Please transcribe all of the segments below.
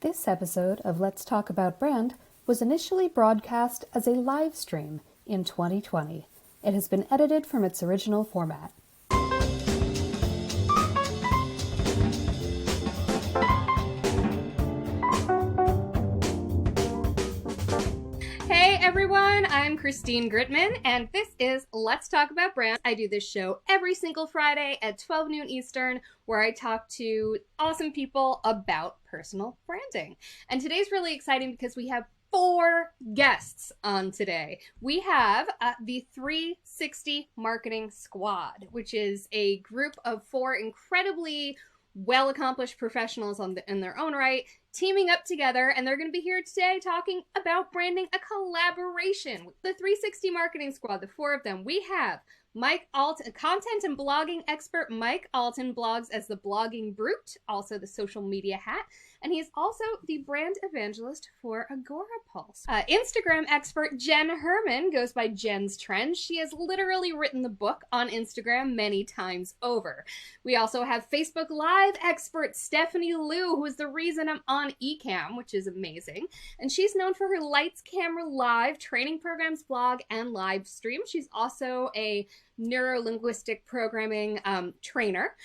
This episode of Let's Talk About Brand was initially broadcast as a live stream in 2020. It has been edited from its original format. Hey everyone, I'm Christine Gritman, and this is Let's Talk About Brand. I do this show every single Friday at 12 noon Eastern, where I talk to awesome people about personal branding. And today's really exciting because we have 4 guests on today. We have the 360 Marketing Squad, which is a group of 4 incredibly well-accomplished professionals in their own right, teaming up together, and they're going to be here today talking about branding a collaboration. The 360 Marketing Squad, the 4 of them, we have Mike Alton, content and blogging expert Mike Alton, blogs as the Blogging Brute, also the social media hat, and he's also the brand evangelist for Agorapulse. Instagram expert Jen Herman goes by Jen's Trends. She has literally written the book on Instagram many times over. We also have Facebook Live expert Stephanie Liu, who is the reason I'm on Ecamm, which is amazing. And she's known for her Lights Camera Live training programs, blog, and live stream. She's also a neuro-linguistic programming trainer.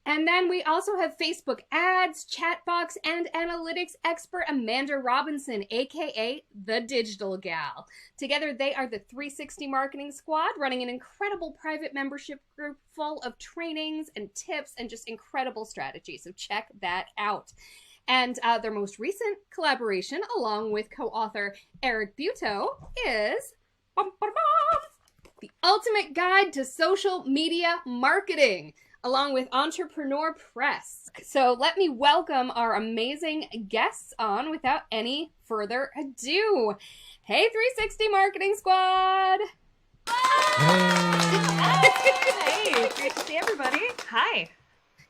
And then we also have Facebook ads, chatbox, and analytics expert Amanda Robinson, aka the Digital Gal. Together, they are the 360 Marketing Squad, running an incredible private membership group full of trainings and tips and just incredible strategies. So check that out. And their most recent collaboration, along with co-author Eric Butow, is The Ultimate Guide to Social Media Marketing, along with Entrepreneur Press. So let me welcome our amazing guests on without any further ado. Hey, 360 Marketing Squad! Hey, great to see everybody. Hi.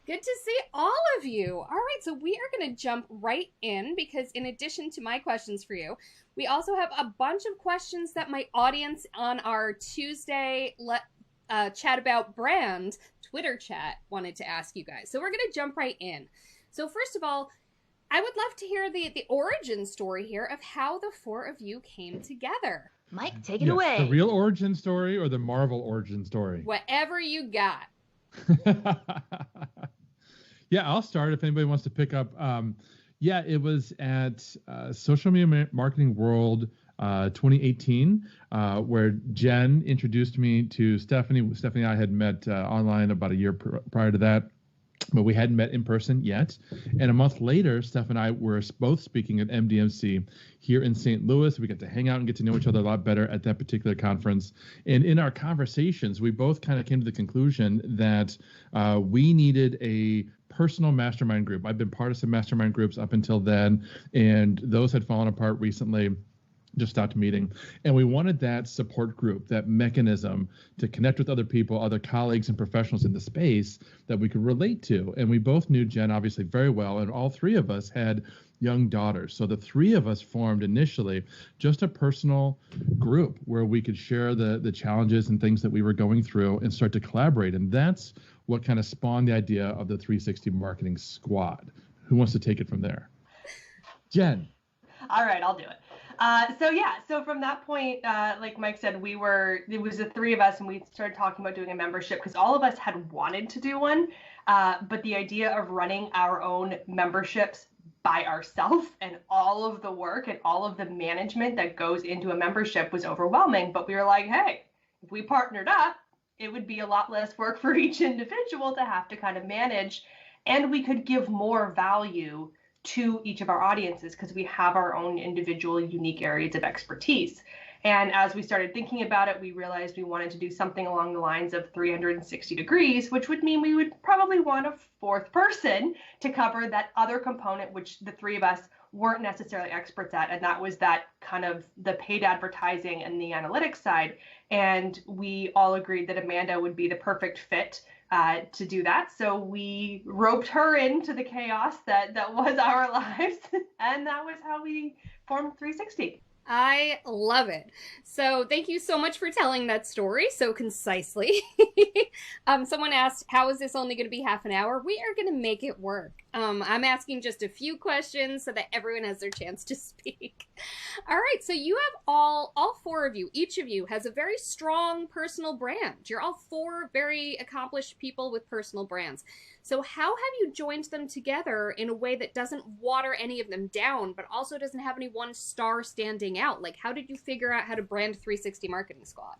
Good to see all of you. All right, so we are going to jump right in because in addition to my questions for you, we also have a bunch of questions that my audience on our Tuesday Chat About Brand Twitter chat wanted to ask you guys. So we're going to jump right in. So first of all, I would love to hear the origin story here of how the 4 of you came together. Mike, take it away. The real origin story or the Marvel origin story? Whatever you got. Yeah, I'll start if anybody wants to pick up. It was at Social Media Marketing World 2018, where Jen introduced me to Stephanie. Stephanie and I had met online about a year prior to that, but we hadn't met in person yet. And a month later, Steph and I were both speaking at MDMC here in St. Louis. We got to hang out and get to know each other a lot better at that particular conference. And in our conversations, we both kind of came to the conclusion that we needed a personal mastermind group. I've been part of some mastermind groups up until then, and those had fallen apart recently. Just stopped meeting. And we wanted that support group, that mechanism to connect with other people, other colleagues and professionals in the space that we could relate to. And we both knew Jen obviously very well, and all 3 of us had young daughters. So the 3 of us formed initially just a personal group where we could share the challenges and things that we were going through and start to collaborate. And that's what kind of spawned the idea of the 360 Marketing Squad. Who wants to take it from there? Jen. All right, I'll do it. So from that point, like Mike said, it was the 3 of us, and we started talking about doing a membership because all of us had wanted to do one. But the idea of running our own memberships by ourselves and all of the work and all of the management that goes into a membership was overwhelming. But we were like, hey, if we partnered up, it would be a lot less work for each individual to have to kind of manage, and we could give more value to each of our audiences because we have our own individual unique areas of expertise. And as we started thinking about it, we realized we wanted to do something along the lines of 360 degrees, which would mean we would probably want a 4th person to cover that other component, which the 3 of us weren't necessarily experts at. And that was that kind of the paid advertising and the analytics side. And we all agreed that Amanda would be the perfect fit to do that. So we roped her into the chaos that was our lives. And that was how we formed 360. I love it. So thank you so much for telling that story so concisely. Someone asked, how is this only going to be half an hour? We are going to make it work. I'm asking just a few questions so that everyone has their chance to speak. All right, so you have all four of you, each of you has a very strong personal brand. You're all four very accomplished people with personal brands. So how have you joined them together in a way that doesn't water any of them down, but also doesn't have any one star standing out? Like, how did you figure out how to brand 360 Marketing Squad?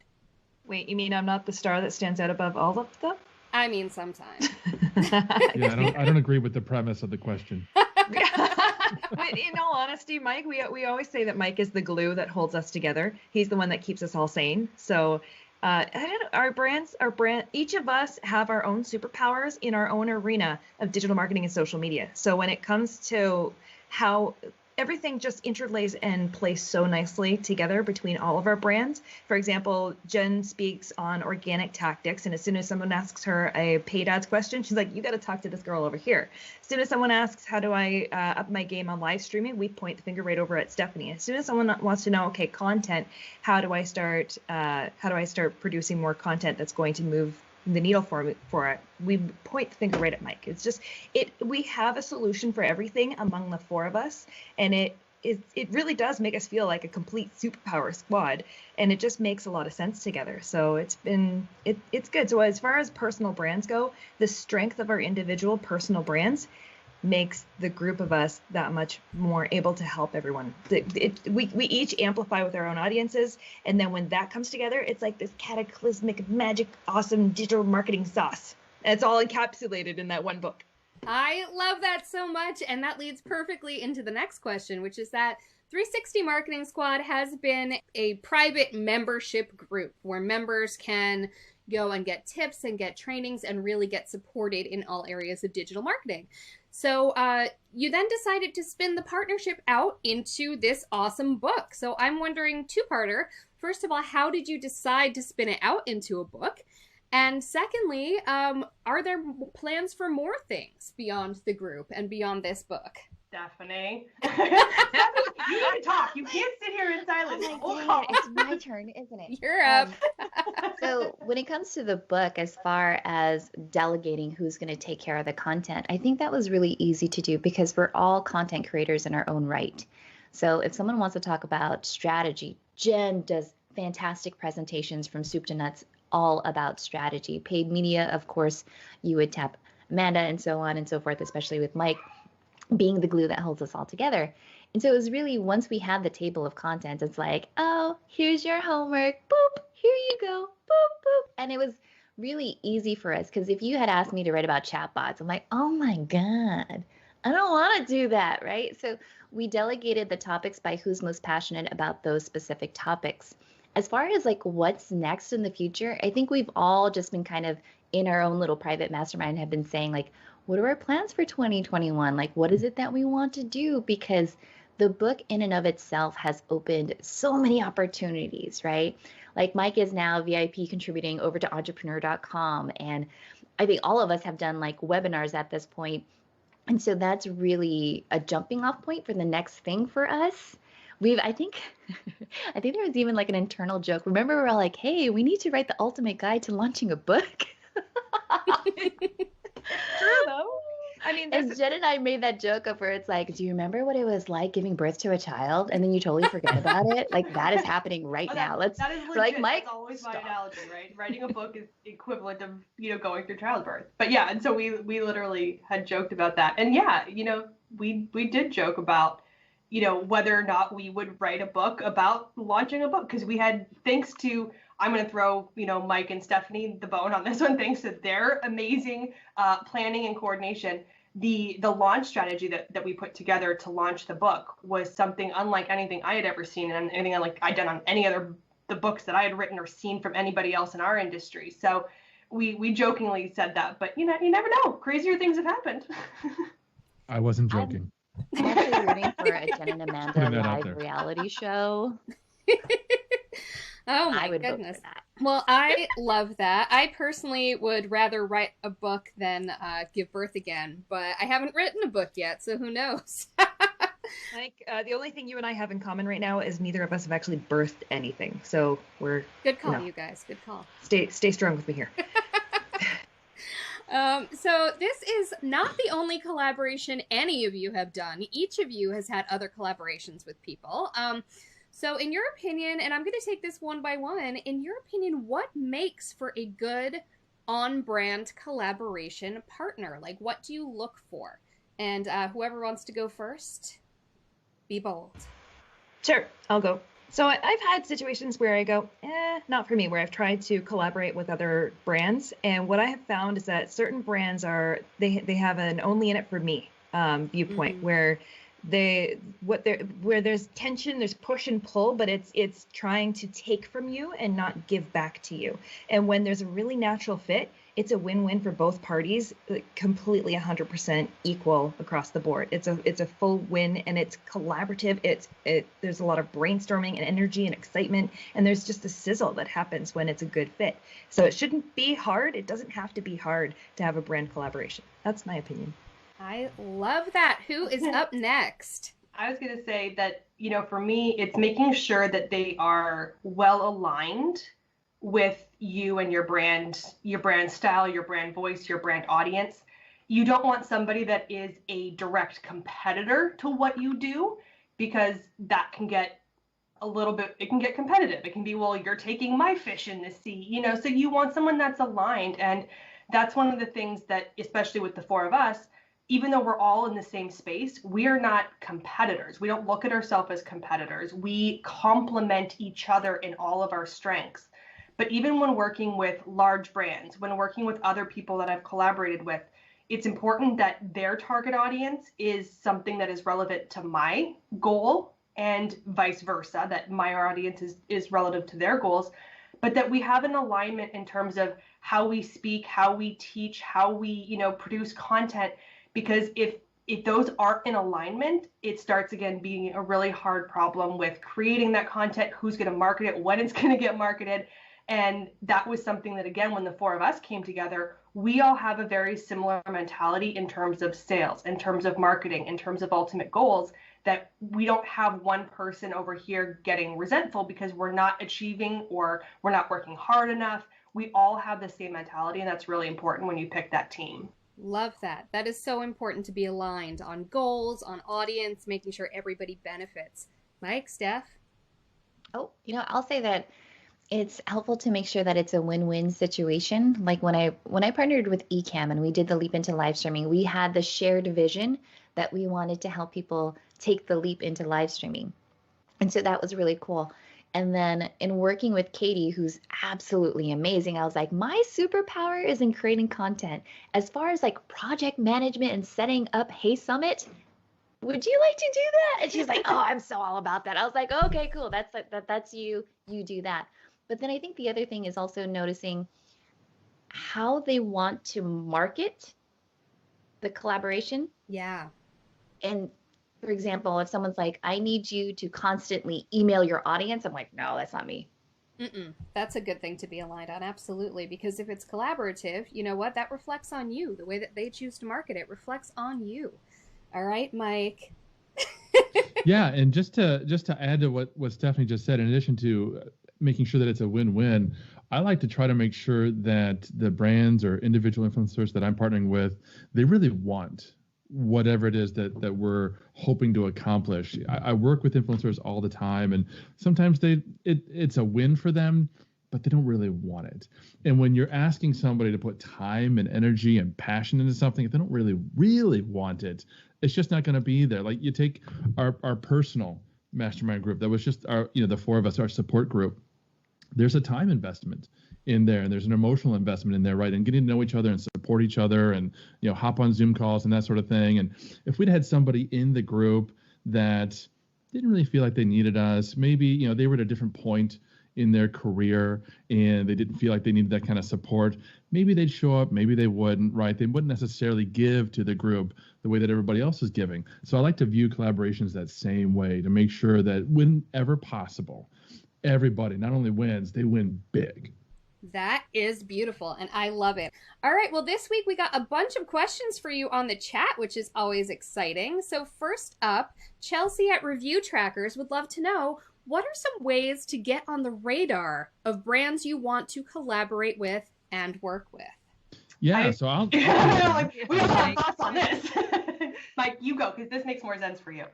Wait, you mean I'm not the star that stands out above all of them? I mean, sometimes. Yeah, I don't agree with the premise of the question. But in all honesty, Mike, we always say that Mike is the glue that holds us together. He's the one that keeps us all sane. So I don't know, our brand, each of us have our own superpowers in our own arena of digital marketing and social media. So when it comes to how everything just interlays and plays so nicely together between all of our brands. For example, Jen speaks on organic tactics, and as soon as someone asks her a paid ads question, she's like, you got to talk to this girl over here. As soon as someone asks, how do I up my game on live streaming, we point the finger right over at Stephanie. As soon as someone wants to know, okay, content, how do I start producing more content that's going to move the needle for it, we point the finger right at Mike. It's just we have a solution for everything among the four of us, and it really does make us feel like a complete superpower squad, and it just makes a lot of sense together. So it's good. So as far as personal brands go, the strength of our individual personal brands makes the group of us that much more able to help everyone. We each amplify with our own audiences, and then when that comes together, it's like this cataclysmic, magic, awesome digital marketing sauce. And it's all encapsulated in that one book. I love that so much, and that leads perfectly into the next question, which is that 360 Marketing Squad has been a private membership group where members can go and get tips and get trainings and really get supported in all areas of digital marketing. So you then decided to spin the partnership out into this awesome book. So I'm wondering, two-parter. First of all, how did you decide to spin it out into a book? And secondly, are there plans for more things beyond the group and beyond this book? Stephanie. You need to talk. You can't sit here in silence. Oh, it's my turn, isn't it? You're up. So when it comes to the book, as far as delegating who's going to take care of the content, I think that was really easy to do because we're all content creators in our own right. So if someone wants to talk about strategy, Jen does fantastic presentations from soup to nuts, all about strategy. Paid media, of course, you would tap Amanda and so on and so forth, especially with Mike being the glue that holds us all together. And so it was really, once we had the table of content, it's like, oh, here's your homework, boop, here you go, boop, boop. And it was really easy for us, because if you had asked me to write about chatbots, I'm like, oh my God, I don't want to do that, right? So we delegated the topics by who's most passionate about those specific topics. As far as like what's next in the future, I think we've all just been kind of in our own little private mastermind have been saying like, what are our plans for 2021? Like, what is it that we want to do? Because the book in and of itself has opened so many opportunities, right? Like Mike is now VIP contributing over to entrepreneur.com. And I think all of us have done like webinars at this point. And so that's really a jumping off point for the next thing for us. I think there was even like an internal joke. Remember, we were all like, hey, we need to write the ultimate guide to launching a book. True though. I mean, and Jen and I made that joke of where it's like, do you remember what it was like giving birth to a child? And then you totally forget about it. Like that is happening right now. That is legit. Like Mike. That's always my analogy, right? Writing a book is equivalent of, going through childbirth. But yeah, and so we literally had joked about that. And yeah, we did joke about, whether or not we would write a book about launching a book, because we had, thanks to, I'm going to throw, Mike and Stephanie the bone on this one, thanks to their amazing planning and coordination. The launch strategy that we put together to launch the book was something unlike anything I had ever seen, and anything I'd done on any other the books that I had written or seen from anybody else in our industry. So we jokingly said that, but you never know. Crazier things have happened. I wasn't joking. I'm actually rooting for a Jen and Amanda live reality show. Oh my I would goodness. vote for that. Well, I love that. I personally would rather write a book than give birth again, but I haven't written a book yet, so who knows? Like the only thing you and I have in common right now is neither of us have actually birthed anything. So we're good call, you guys. Good call. Stay strong with me here. So this is not the only collaboration any of you have done. Each of you has had other collaborations with people. So in your opinion, and I'm going to take this one by one, in your opinion, what makes for a good on-brand collaboration partner? Like, what do you look for? And whoever wants to go first, be bold. Sure, I'll go. So I've had situations where I go, not for me, where I've tried to collaborate with other brands. And what I have found is that certain brands they have an only in it for me viewpoint where where there's tension, there's push and pull, but it's trying to take from you and not give back to you. And when there's a really natural fit, it's a win-win for both parties, completely 100% equal across the board. It's a full win, and it's collaborative. There's a lot of brainstorming and energy and excitement, and there's just a sizzle that happens when it's a good fit. So it shouldn't be hard. It doesn't have to be hard to have a brand collaboration. That's my opinion. I love that. Who is up next? I was going to say that, for me, it's making sure that they are well aligned with you and your brand style, your brand voice, your brand audience. You don't want somebody that is a direct competitor to what you do, because that can get it can get competitive. It can be, well, you're taking my fish in the sea, so you want someone that's aligned. And that's one of the things that, especially with the four of us, even though we're all in the same space, we are not competitors. We don't look at ourselves as competitors. We complement each other in all of our strengths. But even when working with large brands, when working with other people that I've collaborated with, it's important that their target audience is something that is relevant to my goal, and vice versa, that my audience is relative to their goals, but that we have an alignment in terms of how we speak, how we teach, how we, produce content. Because if those aren't in alignment, it starts again being a really hard problem with creating that content, who's going to market it, when it's going to get marketed. And that was something that, again, when the four of us came together, we all have a very similar mentality in terms of sales, in terms of marketing, in terms of ultimate goals, that we don't have one person over here getting resentful because we're not achieving or we're not working hard enough. We all have the same mentality, and that's really important when you pick that team. Love that. That is so important, to be aligned on goals, on audience, making sure everybody benefits. Mike, Steph? Oh, I'll say that it's helpful to make sure that it's a win-win situation. Like when I partnered with Ecamm and we did the leap into live streaming, we had the shared vision that we wanted to help people take the leap into live streaming. And so that was really cool. And then in working with Katie, who's absolutely amazing, I was like, my superpower is in creating content. As far as like project management and setting up Hey Summit, would you like to do that? And she's like, oh, I'm so all about that. I was like, okay, cool. That's you. You do that. But then I think the other thing is also noticing how they want to market the collaboration. Yeah. And for example, if someone's like, I need you to constantly email your audience, I'm like, no, that's not me. That's a good thing to be aligned on, absolutely. Because if it's collaborative, you know what? That reflects on you. The way that they choose to market it reflects on you. All right, Mike. Yeah, and just to add to what Stephanie just said, in addition to making sure that it's a win-win, I like to try to make sure that the brands or individual influencers that I'm partnering with, they really want whatever it is that we're hoping to accomplish. I work with influencers all the time, and sometimes it's a win for them, but they don't really want it. And when you're asking somebody to put time and energy and passion into something, if they don't really want it, it's just not going to be there. Like you take our personal mastermind group, that was just the four of us, our support group. There's a time investment in there, and there's an emotional investment in there, right? And getting to know each other and support each other, and hop on Zoom calls and that sort of thing. And if we'd had somebody in the group that didn't really feel like they needed us, maybe they were at a different point in their career and they didn't feel like they needed that kind of support, maybe they'd show up, maybe they wouldn't, right? They wouldn't necessarily give to the group the way that everybody else is giving. So I like to view collaborations that same way, to make sure that whenever possible, everybody not only wins, they win big. That is beautiful, and I love it. All right, well, this week we got a bunch of questions for you on the chat, which is always exciting. So first up, Chelsea at Review Trackers would love to know, what are some ways to get on the radar of brands you want to collaborate with and work with? Yeah, so I'll like, we all have thoughts on this. Mike, you go, because this makes more sense for you.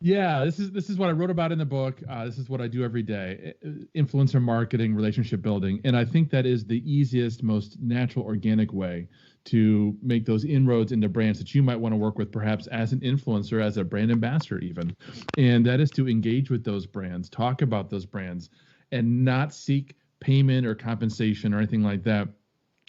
Yeah, this is what I wrote about in the book. This is what I do every day: influencer marketing, relationship building, and I think that is the easiest, most natural, organic way to make those inroads into brands that you might want to work with, perhaps as an influencer, as a brand ambassador, even. And that is to engage with those brands, talk about those brands, and not seek payment or compensation or anything like that.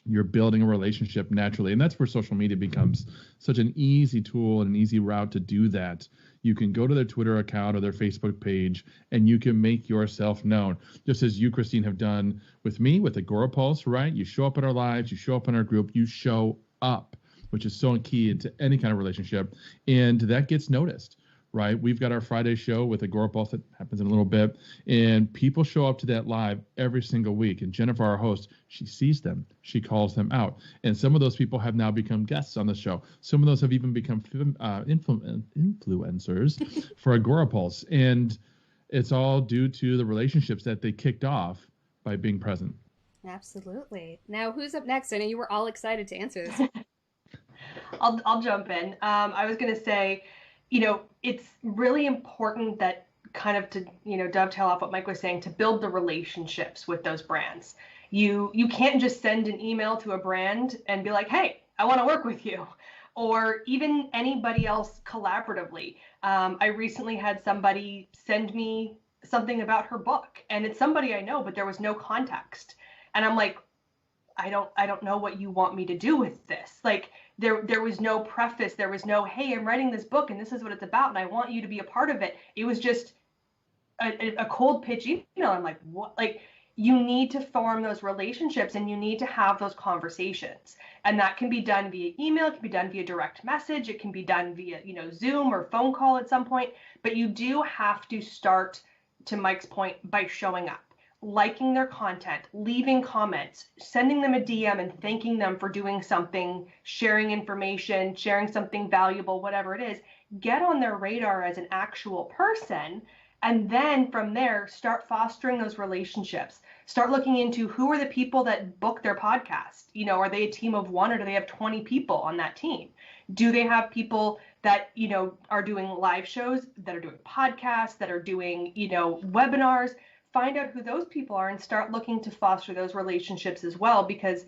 You're building a relationship naturally, and that's where social media becomes such an easy tool and an easy route to do that. You can go to their Twitter account or their Facebook page, and you can make yourself known, just as you, Christine, have done with me, with Agora Pulse, right? You show up in our lives, you show up in our group, you show up, which is so key into any kind of relationship, and that gets noticed, right? We've got our Friday show with Agora Pulse that happens in a little bit, and people show up to that live every single week. And Jennifer, our host, she sees them, she calls them out, and some of those people have now become guests on the show. Some of those have even become influencers for Agora Pulse, and it's all due to the relationships that they kicked off by being present. Absolutely. Now, who's up next? I know you were all excited to answer this. I'll jump in. I was going to say, it's really important that kind of to, dovetail off what Mike was saying, to build the relationships with those brands. You can't just send an email to a brand and be like, hey, I want to work with you, or even anybody else collaboratively. I recently had somebody send me something about her book, and it's somebody I know, but there was no context. And I'm like, I don't know what you want me to do with this. Like, there was no preface. There was no, hey, I'm writing this book and this is what it's about and I want you to be a part of it. It was just a cold pitch email. I'm like, what? Like, you need to form those relationships and you need to have those conversations. And that can be done via email. It can be done via direct message. It can be done via, Zoom or phone call at some point. But you do have to start, to Mike's point, by showing up, liking their content, leaving comments, sending them a DM and thanking them for doing something, sharing information, sharing something valuable, whatever it is. Get on their radar as an actual person. And then from there, start fostering those relationships. Start looking into who are the people that book their podcast. Are they a team of one or do they have 20 people on that team? Do they have people that, are doing live shows, that are doing podcasts, that are doing, webinars? Find out who those people are and start looking to foster those relationships as well, because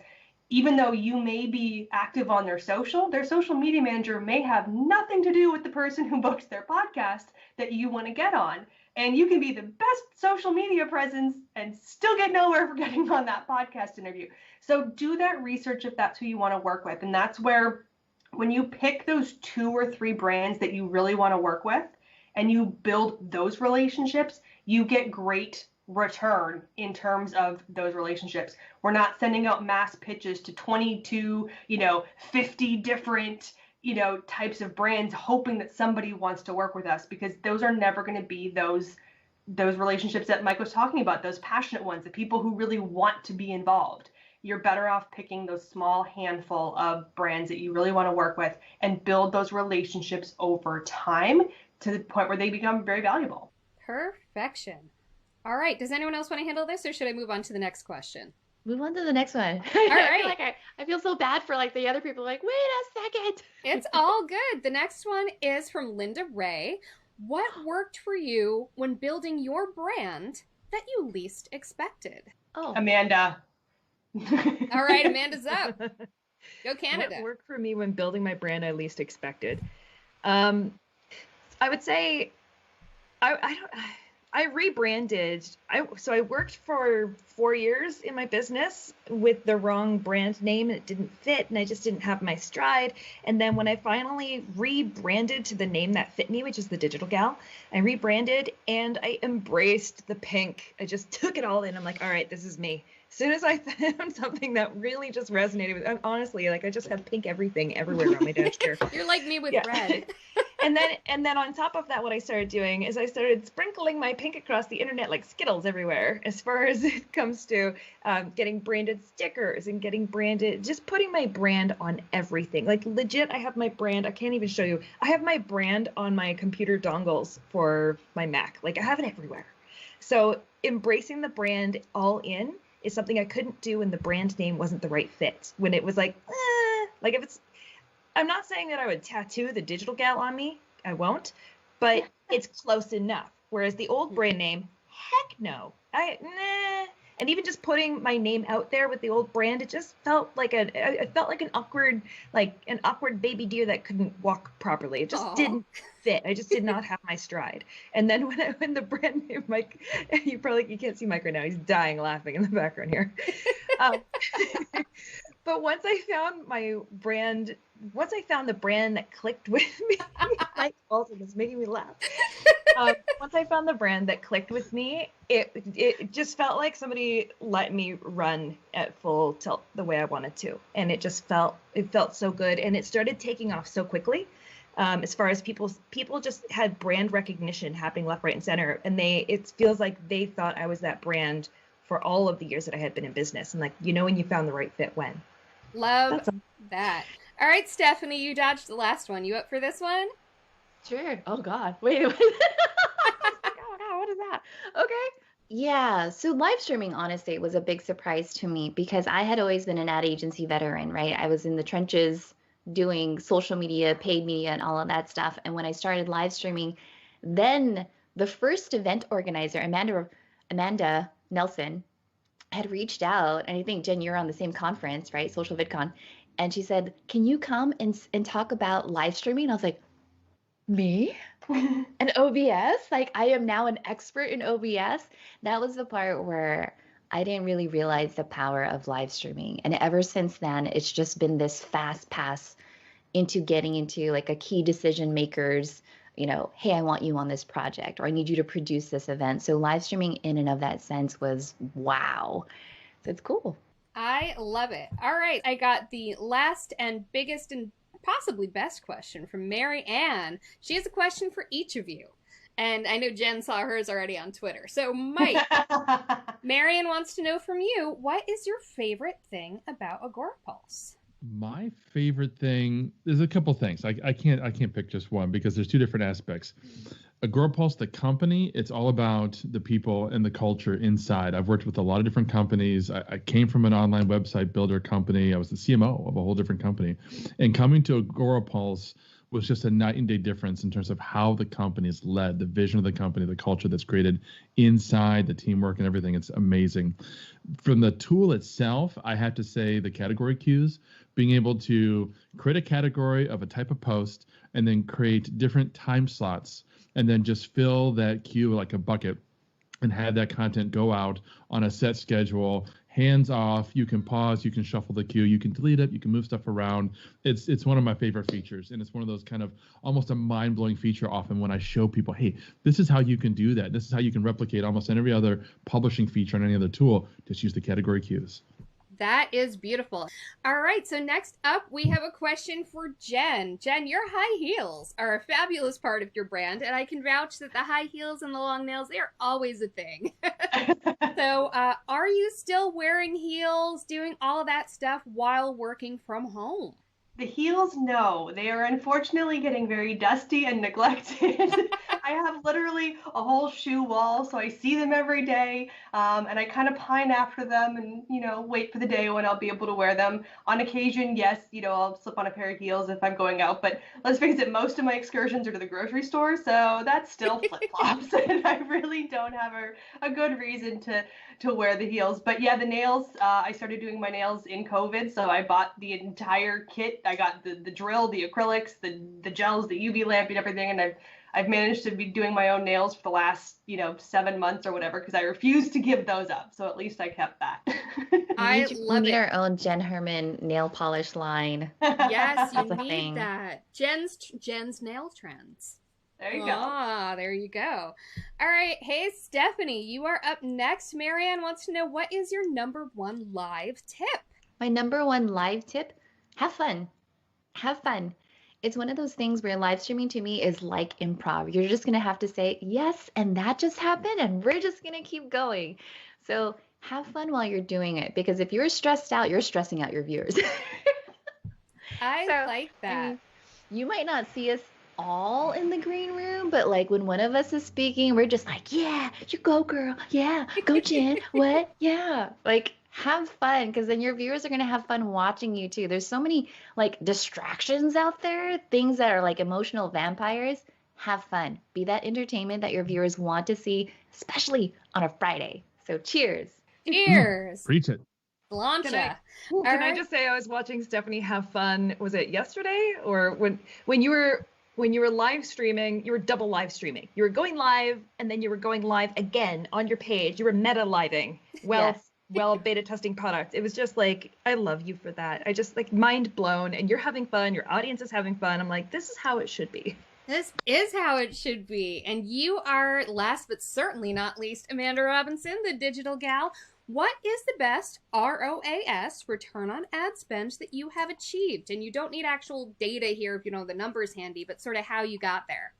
even though you may be active on their social media manager may have nothing to do with the person who books their podcast that you want to get on. And you can be the best social media presence and still get nowhere for getting on that podcast interview. So do that research if that's who you want to work with. And that's where, when you pick those 2 or 3 brands that you really want to work with and you build those relationships, you get great return in terms of those relationships. We're not sending out mass pitches to 22, 50 different, types of brands hoping that somebody wants to work with us, because those are never going to be those relationships that Mike was talking about, those passionate ones, the people who really want to be involved. You're better off picking those small handful of brands that you really want to work with and build those relationships over time to the point where they become very valuable. Perfection. All right. Does anyone else want to handle this, or should I move on to the next question? Move on to the next one. All right. I feel so bad for the other people. Like, wait a second. It's all good. The next one is from Linda Ray. What worked for you when building your brand that you least expected? Oh, Amanda. All right, Amanda's up. Go Canada. What worked for me when building my brand I least expected? I would say I rebranded. I worked for 4 years in my business with the wrong brand name, and it didn't fit, and I just didn't have my stride. And then when I finally rebranded to the name that fit me, which is the Digital Gal, I rebranded and I embraced the pink. I just took it all in. I'm like, all right, this is me. As soon as I found something that really just resonated with, honestly, I just have pink everything everywhere on my desk here. You're like me with red. And then on top of that, what I started doing is I started sprinkling my pink across the internet like Skittles everywhere, as far as it comes to getting branded stickers and getting branded, just putting my brand on everything. Like, legit, I have my brand. I can't even show you. I have my brand on my computer dongles for my Mac. Like, I have it everywhere. So embracing the brand all in is something I couldn't do when the brand name wasn't the right fit. When it was like if it's, I'm not saying that I would tattoo the digital gal on me. I won't, but it's close enough. Whereas the old brand name, heck no. And even just putting my name out there with the old brand, it just felt like an awkward baby deer that couldn't walk properly. It just didn't fit. I just did not have my stride. And then when the brand name, Mike, you can't see Mike right now. He's dying laughing in the background here. But once I found the brand that clicked with me, Mike also is making me laugh. Once I found the brand that clicked with me, it just felt like somebody let me run at full tilt the way I wanted to, and it felt so good, and it started taking off so quickly. As far as people just had brand recognition happening left, right, and center, and it feels like they thought I was that brand for all of the years that I had been in business, and when you found the right fit when. Love that. All right, Stephanie, you dodged the last one. You up for this one? Sure. Oh God. Wait. Oh God, what is that? Okay. Yeah. So live streaming, honestly, was a big surprise to me because I had always been an ad agency veteran, right? I was in the trenches doing social media, paid media, and all of that stuff. And when I started live streaming, then the first event organizer, Amanda Nelson, had reached out, and I think, Jen, you're on the same conference, right? Social VidCon. And she said, can you come and talk about live streaming? And I was like, me? And OBS? Like, I am now an expert in OBS. That was the part where I didn't really realize the power of live streaming. And ever since then, it's just been this fast pass into getting into like a key decision maker's, hey, I want you on this project, or I need you to produce this event. So live streaming in and of that sense was wow. So it's cool. I love it. All right. I got the last and biggest and possibly best question from Mary Ann. She has a question for each of you. And I know Jen saw hers already on Twitter. So Mike, Marian wants to know from you, what is your favorite thing about Agorapulse? My favorite thing, there's a couple things. I can't pick just one because there's two different aspects. Agorapulse, the company, it's all about the people and the culture inside. I've worked with a lot of different companies. I came from an online website builder company. I was the CMO of a whole different company. And coming to Agorapulse was just a night and day difference in terms of how the company is led, the vision of the company, the culture that's created inside, the teamwork and everything. It's amazing. From the tool itself, I have to say the category queues, being able to create a category of a type of post and then create different time slots and then just fill that queue like a bucket and have that content go out on a set schedule, hands off. You can pause, you can shuffle the queue, you can delete it, you can move stuff around. It's one of my favorite features, and it's one of those kind of almost a mind-blowing feature often when I show people, hey, this is how you can do that. This is how you can replicate almost every other publishing feature on any other tool. Just use the category queues. That is beautiful. All right, so next up, we have a question for Jen. Jen, your high heels are a fabulous part of your brand, and I can vouch that the high heels and the long nails, they are always a thing. So are you still wearing heels, doing all of that stuff while working from home? The heels, no. They are unfortunately getting very dusty and neglected. I have literally a whole shoe wall, so I see them every day, and I kind of pine after them and, wait for the day when I'll be able to wear them. On occasion, yes, I'll slip on a pair of heels if I'm going out, but let's face it, most of my excursions are to the grocery store, so that's still flip-flops, and I really don't have a good reason to wear the heels. But yeah, the nails, I started doing my nails in COVID, so I bought the entire kit. I got the drill, the acrylics, the gels, the UV lamp and everything, and I've managed to be doing my own nails for the last 7 months or whatever because I refuse to give those up. So at least I kept that. I love we need it. our own Jen Herman nail polish line. Yes, you That's a need thing. that. Jen's nail trends. There you go. Ah, there you go. All right. Hey, Stephanie, you are up next. Marianne wants to know, what is your number one live tip? My number one live tip, have fun. Have fun. It's one of those things where live streaming to me is like improv. You're just going to have to say, yes, and that just happened, and we're just going to keep going. So have fun while you're doing it, because if you're stressed out, you're stressing out your viewers. I like that. You might not see us all in the green room, but like when one of us is speaking, we're just like, yeah, you go, girl. Yeah, go, Jen. What? Yeah. Like, have fun, because then your viewers are going to have fun watching you too. There's so many like distractions out there, things that are like emotional vampires. Have fun. Be that entertainment that your viewers want to see, especially on a Friday. So cheers. Cheers. Preach it. Sláinte. Can I just say I was watching Stephanie have fun? Was it yesterday or when you were live streaming? You were double live streaming. You were going live and then you were going live again on your page. You were meta living. Well, beta testing product. It was just like, I love you for that. I just like mind blown, and you're having fun. Your audience is having fun. I'm like, this is how it should be. This is how it should be. And you are, last but certainly not least, Amanda Robinson, the digital gal. What is the best ROAS, return on ad spend, that you have achieved? And you don't need actual data here if you know the numbers handy, but sort of how you got there.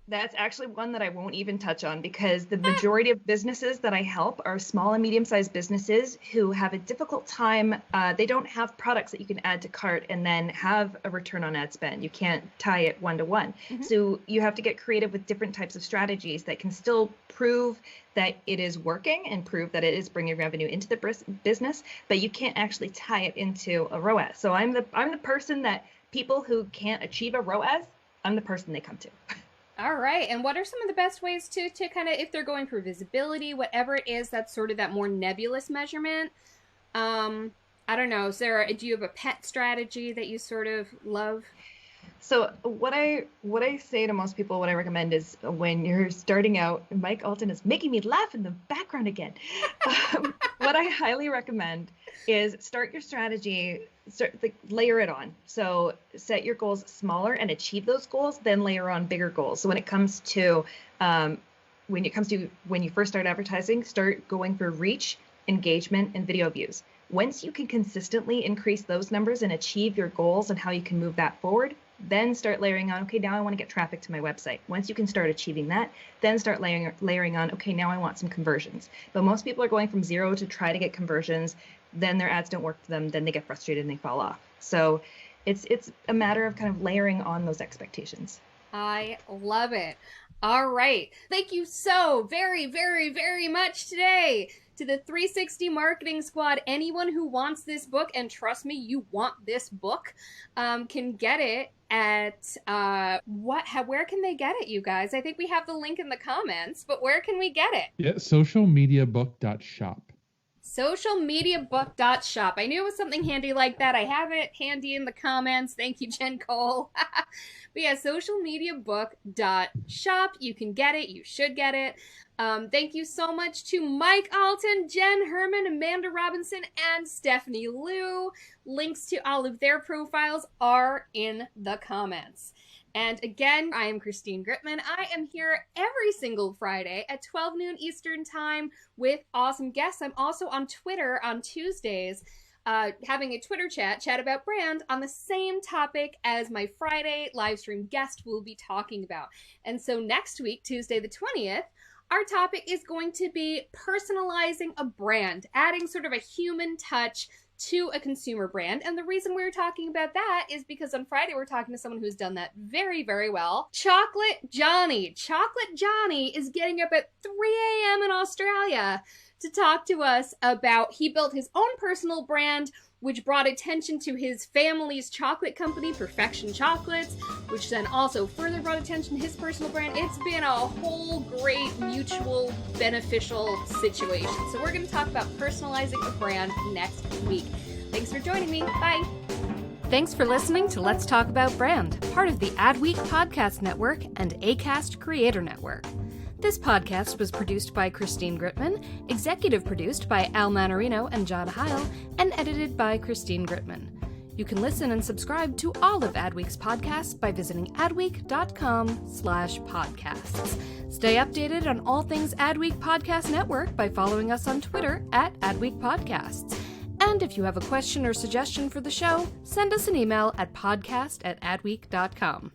That's actually one that I won't even touch on, because the majority of businesses that I help are small and medium-sized businesses who have a difficult time. They don't have products that you can add to cart and then have a return on ad spend. You can't tie it one-to-one. Mm-hmm. So you have to get creative with different types of strategies that can still prove that it is working and prove that it is bringing revenue into the business, but you can't actually tie it into a ROAS. So I'm the person that people who can't achieve a ROAS, I'm the person they come to. All right. And what are some of the best ways to kind of, if they're going for visibility, whatever it is, that's sort of that more nebulous measurement? I don't know. Do you have a pet strategy that you sort of love? So what I say to most people, what I recommend is when you're starting out, Mike Alton is making me laugh in the background again. What I highly recommend is start your strategy, layer it on. So set your goals smaller and achieve those goals, then layer on bigger goals. So when it comes to when you first start advertising, start going for reach, engagement, and video views. Once you can consistently increase those numbers and achieve your goals and how you can move that forward, then start layering on, okay, now I want to get traffic to my website. Once you can start achieving that, then start layering on, okay, now I want some conversions. But most people are going from zero to try to get conversions, then their ads don't work for them, then they get frustrated and they fall off. So it's a matter of kind of layering on those expectations. I love it. All right. Thank you so very, very, very much today to the 360 Marketing Squad. Anyone who wants this book, and trust me, you want this book, can get it at where can they get it, you guys? I think we have the link in the comments, but where can we get it? Yeah, socialmediabook.shop. Socialmediabook.shop. I knew it was something handy like that. I have it handy in the comments. Thank you, Jen Cole. But yeah, socialmediabook.shop. You can get it. You should get it. Thank you so much to Mike Alton, Jen Herman, Amanda Robinson, and Stephanie Liu. Links to all of their profiles are in the comments. And again, I am Christine Gritman. I am here every single Friday at 12 noon Eastern Time with awesome guests. I'm also on Twitter on Tuesdays, having a Twitter chat about brand on the same topic as my Friday live stream guest will be talking about. And so next week, Tuesday the 20th, our topic is going to be personalizing a brand, adding sort of a human touch to a consumer brand. And the reason we're talking about that is because on Friday we're talking to someone who's done that very, very well. Chocolate Johnny. Chocolate Johnny is getting up at 3 a.m. in Australia to talk to us about, he built his own personal brand, which brought attention to his family's chocolate company, Perfection Chocolates, which then also further brought attention to his personal brand. It's been a whole great mutual beneficial situation. So we're going to talk about personalizing a brand next week. Thanks for joining me. Bye. Thanks for listening to Let's Talk About Brand, part of the Adweek Podcast Network and Acast Creator Network. This podcast was produced by Christine Gritman, executive produced by Al Manarino and John Heil, and edited by Christine Gritman. You can listen and subscribe to all of Adweek's podcasts by visiting adweek.com/podcasts. Stay updated on all things Adweek Podcast Network by following us on Twitter at Adweek Podcasts. And if you have a question or suggestion for the show, send us an email at podcast@adweek.com.